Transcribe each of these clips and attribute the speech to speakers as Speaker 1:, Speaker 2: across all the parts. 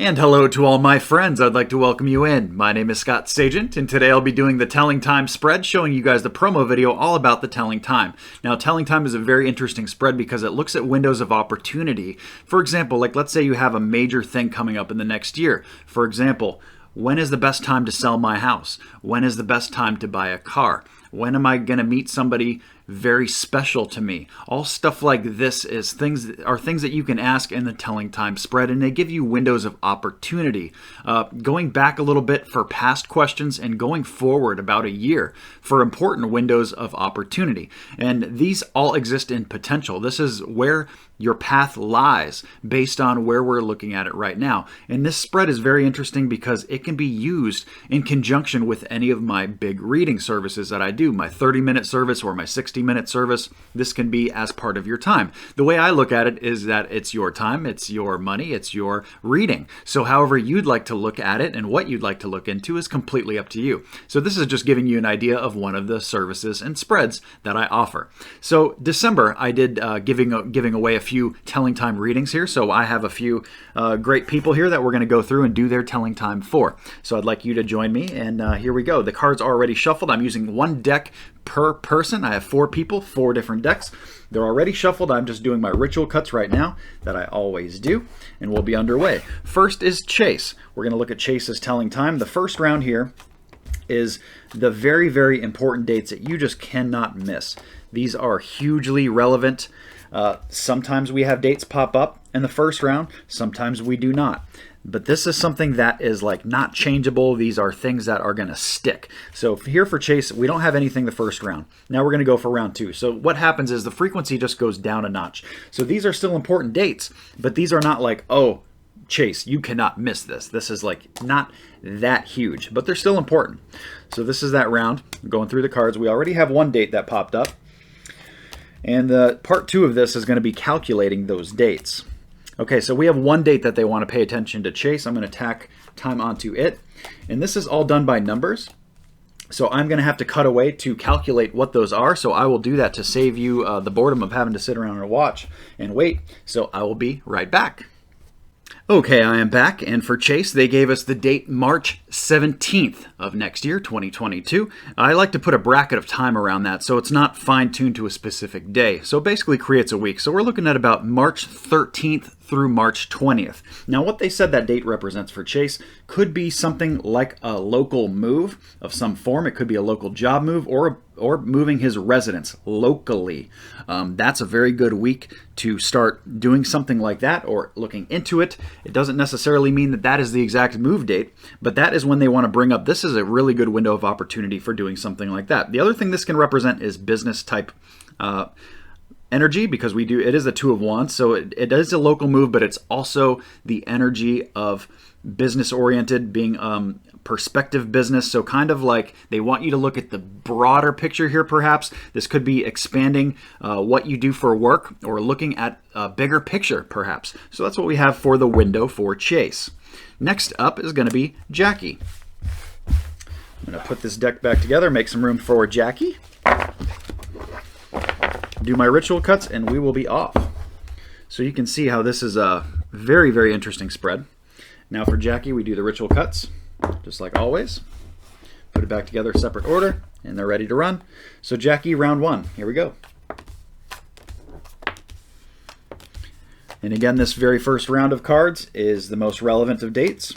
Speaker 1: And hello to all my friends. I'd like to welcome you in. My name is Scott Sagent, and today I'll be doing the Telling Time spread, showing you guys the promo video all about the Telling Time. Now, Telling Time is a very interesting spread because it looks at windows of opportunity. For example, like let's say you have a major thing coming up in the next year. For example, when is the best time to sell my house? When is the best time to buy a car? When am I going to meet somebody very special to me? All stuff like this are things that you can ask in the Telling Time spread, and they give you windows of opportunity. Going back a little bit for past questions and going forward about a year for important windows of opportunity. And these all exist in potential. This is where your path lies based on where we're looking at it right now. And this spread is very interesting because it can be used in conjunction with any of my big reading services that I do, my 30-minute service or my 60-minute service. This can be as part of your time. The way I look at it is that it's your time, it's your money, it's your reading. So however you'd like to look at it and what you'd like to look into is completely up to you. So this is just giving you an idea of one of the services and spreads that I offer. So December, I did giving away a few Telling Time readings here. So I have a few great people here that we're going to go through and do their Telling Time for. So I'd like you to join me, and here we go. The cards are already shuffled. I'm using one deck per person. I have 4 people, 4 different decks. They're already shuffled. I'm just doing my ritual cuts right now that I always do, and we'll be underway. First is Chase. We're going to look at Chase's Telling Time. The first round here is the very, very important dates that you just cannot miss. These are hugely relevant. Sometimes we have dates pop up in the first round, sometimes we do not. But this is something that is like not changeable. These are things that are going to stick. So here for Chase, we don't have anything the first round. Now we're going to go for round 2. So what happens is the frequency just goes down a notch. So these are still important dates, but these are not like, oh, Chase, you cannot miss this. This is like not that huge, but they're still important. So this is that round. Going through the cards. We already have one date that popped up. And the part 2 of this is going to be calculating those dates. Okay, so we have one date that they want to pay attention to Chase. I'm going to tack time onto it. And this is all done by numbers. So I'm going to have to cut away to calculate what those are. So I will do that to save you the boredom of having to sit around and watch and wait. So I will be right back. Okay, I am back, and for Chase, they gave us the date March 17th of next year, 2022. I like to put a bracket of time around that, so it's not fine-tuned to a specific day. So it basically creates a week. So we're looking at about March 13th through March 20th. Now, what they said that date represents for Chase could be something like a local move of some form. It could be a local job move or moving his residence locally. That's a very good week to start doing something like that or looking into it. It doesn't necessarily mean that that is the exact move date, but that is when they want to bring up, this is a really good window of opportunity for doing something like that. The other thing this can represent is business type energy, because it is a 2 of Wands, so it is a local move, but it's also the energy of business oriented, being perspective business. So kind of like they want you to look at the broader picture here. Perhaps this could be expanding what you do for work or looking at a bigger picture perhaps. So that's what we have for the window for Chase. Next up is going to be Jacky. I'm going to put this deck back together, make some room for Jacky, do my ritual cuts, and we will be off. So you can see how this is a very, very interesting spread. Now for Jacky, we do the ritual cuts, just like always. Put it back together, separate order, and they're ready to run. So Jacky, round 1. Here we go. And again, this very first round of cards is the most relevant of dates.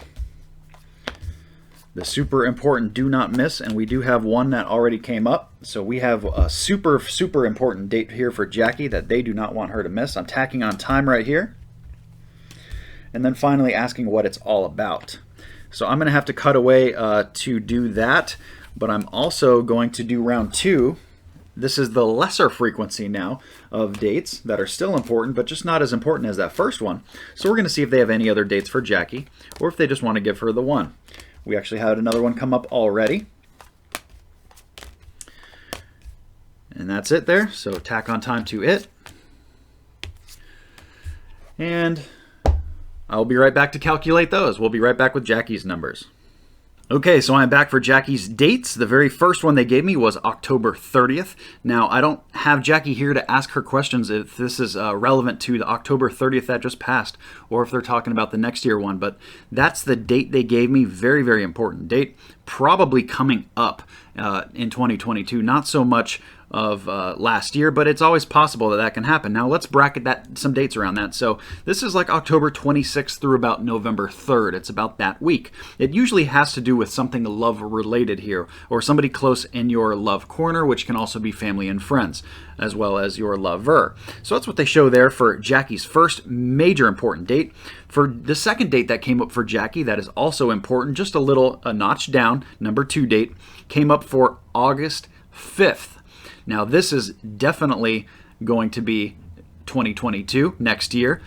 Speaker 1: The super important do not miss, and we do have one that already came up. So we have a super, super important date here for Jacky that they do not want her to miss. I'm tacking on time right here. And then finally asking what it's all about. So I'm going to have to cut away to do that, but I'm also going to do round 2. This is the lesser frequency now of dates that are still important, but just not as important as that first one. So we're going to see if they have any other dates for Jacky, or if they just want to give her the one. We actually had another one come up already. And that's it there. So tack on time to it. And I'll be right back to calculate those. We'll be right back with Jacky's numbers. Okay, so I'm back for Jacky's dates. The very first one they gave me was October 30th. Now, I don't have Jacky here to ask her questions if this is relevant to the October 30th that just passed, or if they're talking about the next year one, but that's the date they gave me. Very, very important date. Probably coming up in 2022. Not so much of last year, but it's always possible that that can happen. Now let's bracket that some dates around that. So this is like October 26th through about November 3rd. It's about that week. It usually has to do with something love related here, or somebody close in your love corner, which can also be family and friends, as well as your lover. So that's what they show there for Jacky's first major important date. For the second date that came up for Jacky, that is also important, just a notch down, number 2 date, came up for August 5th. Now, this is definitely going to be 2022, next year.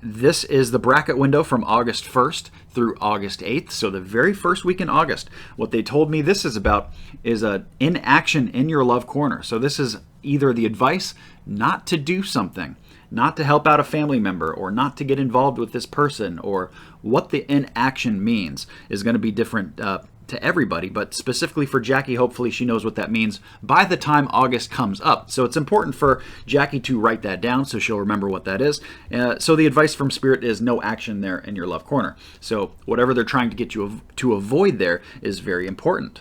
Speaker 1: This is the bracket window from August 1st through August 8th, so the very first week in August. What they told me this is about is inaction in your love corner. So this is either the advice not to do something, not to help out a family member, or not to get involved with this person, or what the inaction means is going to be different to everybody, but specifically for Jacky, hopefully she knows what that means by the time August comes up. So it's important for Jacky to write that down so she'll remember what that is. So the advice from Spirit is no action there in your love corner. So whatever they're trying to get you to avoid there is very important.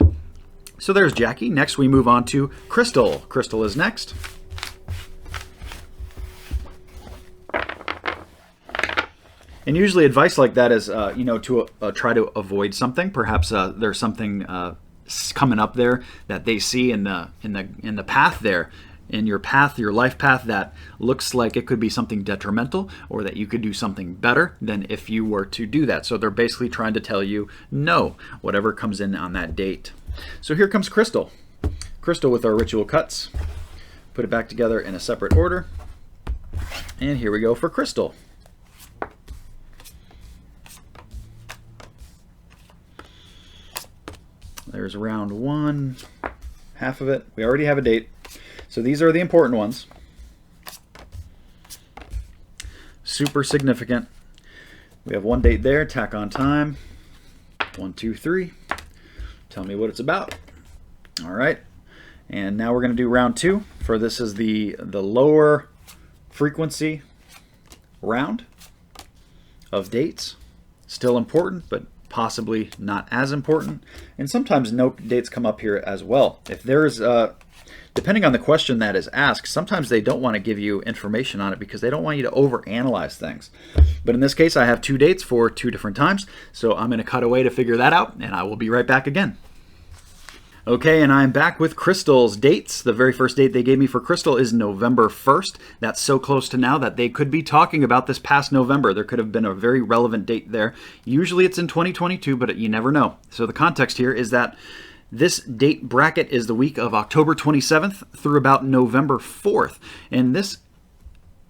Speaker 1: So there's Jacky. Next we move on to Crystal. Crystal is next. And usually advice like that is, to try to avoid something. Perhaps there's something coming up there that they see in the path there, in your path, your life path, that looks like it could be something detrimental, or that you could do something better than if you were to do that. So they're basically trying to tell you no, whatever comes in on that date. So here comes Crystal. Crystal with our ritual cuts. Put it back together in a separate order. And here we go for Crystal. There's round 1, half of it. We already have a date. So these are the important ones. Super significant. We have 1 date there, tack on time. 1, 2, 3. Tell me what it's about. All right. And now we're going to do round 2. For this is the lower frequency round of dates. Still important, but possibly not as important. And sometimes no dates come up here as well. If there's, depending on the question that is asked, sometimes they don't want to give you information on it because they don't want you to overanalyze things. But in this case, I have 2 dates for 2 different times. So I'm going to cut away to figure that out, and I will be right back again. Okay, and I'm back with Crystal's dates. The very first date they gave me for Crystal is November 1st. That's so close to now that they could be talking about this past November. There could have been a very relevant date there. Usually it's in 2022, but you never know. So the context here is that this date bracket is the week of October 27th through about November 4th. And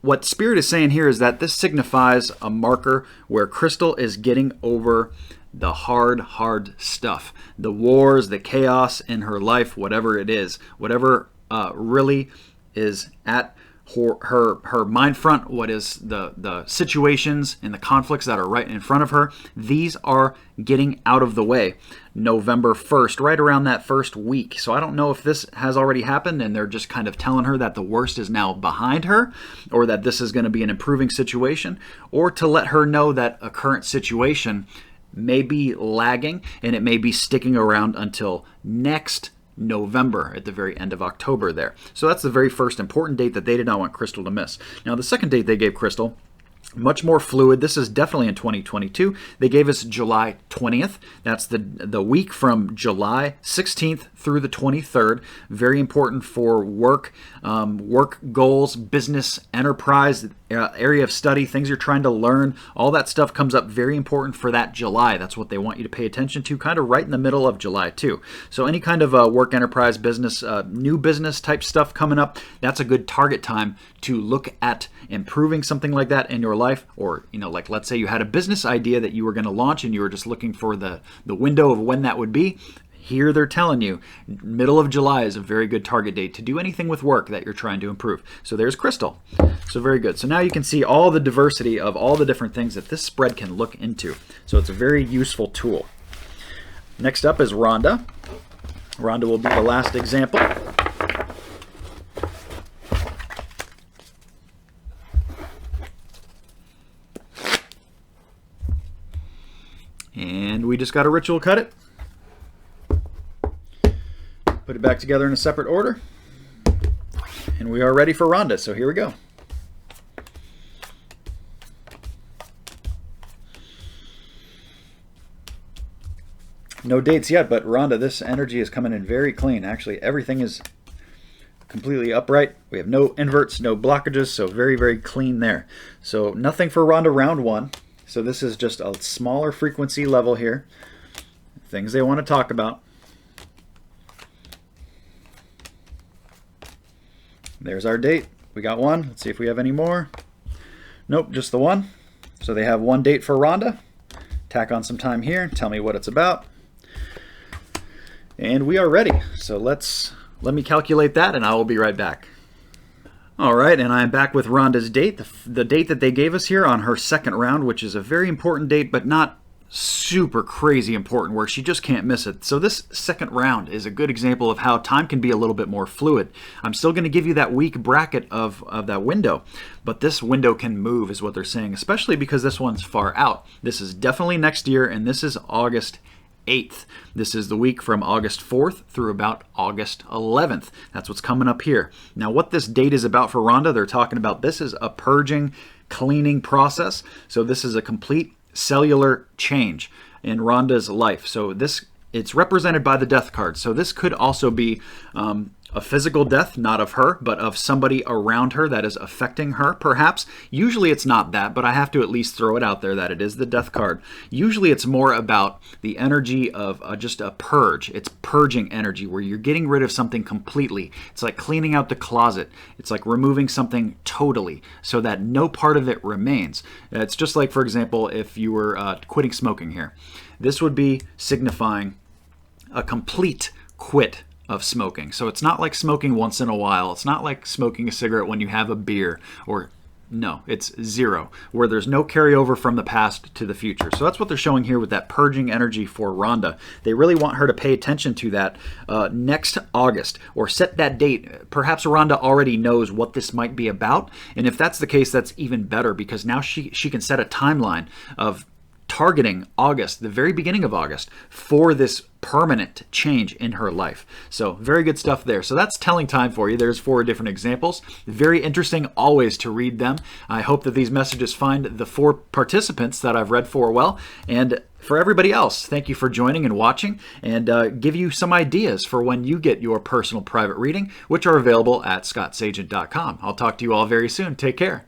Speaker 1: what Spirit is saying here is that this signifies a marker where Crystal is getting over the hard stuff, the wars, the chaos in her life, whatever it is, whatever really is at her mind front, what is the situations and the conflicts that are right in front of her, these are getting out of the way. November 1st, right around that first week. So I don't know if this has already happened and they're just kind of telling her that the worst is now behind her, or that this is going to be an improving situation, or to let her know that a current situation may be lagging and it may be sticking around until next November, at the very end of October there. So that's the very first important date that they did not want Crystal to miss. Now the second date they gave Crystal, much more fluid. This is definitely in 2022. They gave us July 20th. That's the week from July 16th through the 23rd. Very important for work, work goals, business, enterprise, area of study, things you're trying to learn. All that stuff comes up, very important for that July. That's what they want you to pay attention to, kind of right in the middle of July too. So any kind of work, enterprise, business, new business type stuff coming up, that's a good target time to look at improving something like that in your life. Or, like let's say you had a business idea that you were going to launch and you were just looking for the window of when that would be. Here they're telling you middle of July is a very good target date to do anything with work that you're trying to improve. So there's Crystal. So very good. So now you can see all the diversity of all the different things that this spread can look into. So it's a very useful tool. Next up is Rhonda. Rhonda will be the last example. And we just got to ritual cut it. Put it back together in a separate order. And we are ready for Rhonda, so here we go. No dates yet, but Rhonda, this energy is coming in very clean. Actually, everything is completely upright. We have no inverts, no blockages, so very, very clean there. So nothing for Rhonda round one. So this is just a smaller frequency level here. Things they want to talk about. There's our date. We got one. Let's see if we have any more. Nope, just the one. So they have one date for Rhonda. Tack on some time here. Tell me what it's about. And we are ready. So let me calculate that and I will be right back. All right, and I'm back with Rhonda's date, the date that they gave us here on her second round, which is a very important date, but not super crazy important where she just can't miss it. So this second round is a good example of how time can be a little bit more fluid. I'm still going to give you that week bracket of that window, but this window can move is what they're saying, especially because this one's far out. This is definitely next year, and this is August 8th. This is the week from August 4th through about August 11th. That's what's coming up here. Now what this date is about for Rhonda, they're talking about this is a purging, cleaning process. So this is a complete cellular change in Rhonda's life. So it's represented by the death card. So this could also be a physical death, not of her, but of somebody around her that is affecting her, perhaps. Usually it's not that, but I have to at least throw it out there that it is the death card. Usually it's more about the energy of just a purge. It's purging energy where you're getting rid of something completely. It's like cleaning out the closet. It's like removing something totally so that no part of it remains. It's just like, for example, if you were quitting smoking here. This would be signifying a complete quit of smoking. So it's not like smoking once in a while. It's not like smoking a cigarette when you have a beer, or no, it's zero, where there's no carryover from the past to the future. So that's what they're showing here with that purging energy for Rhonda. They really want her to pay attention to that next August, or set that date. Perhaps Rhonda already knows what this might be about, and if that's the case, that's even better, because now she can set a timeline of targeting August, the very beginning of August, for this permanent change in her life. So very good stuff there. So that's telling time for you. There's 4 different examples. Very interesting always to read them. I hope that these messages find the 4 participants that I've read for well. And for everybody else, thank you for joining and watching, and give you some ideas for when you get your personal private reading, which are available at scottsagent.com. I'll talk to you all very soon. Take care.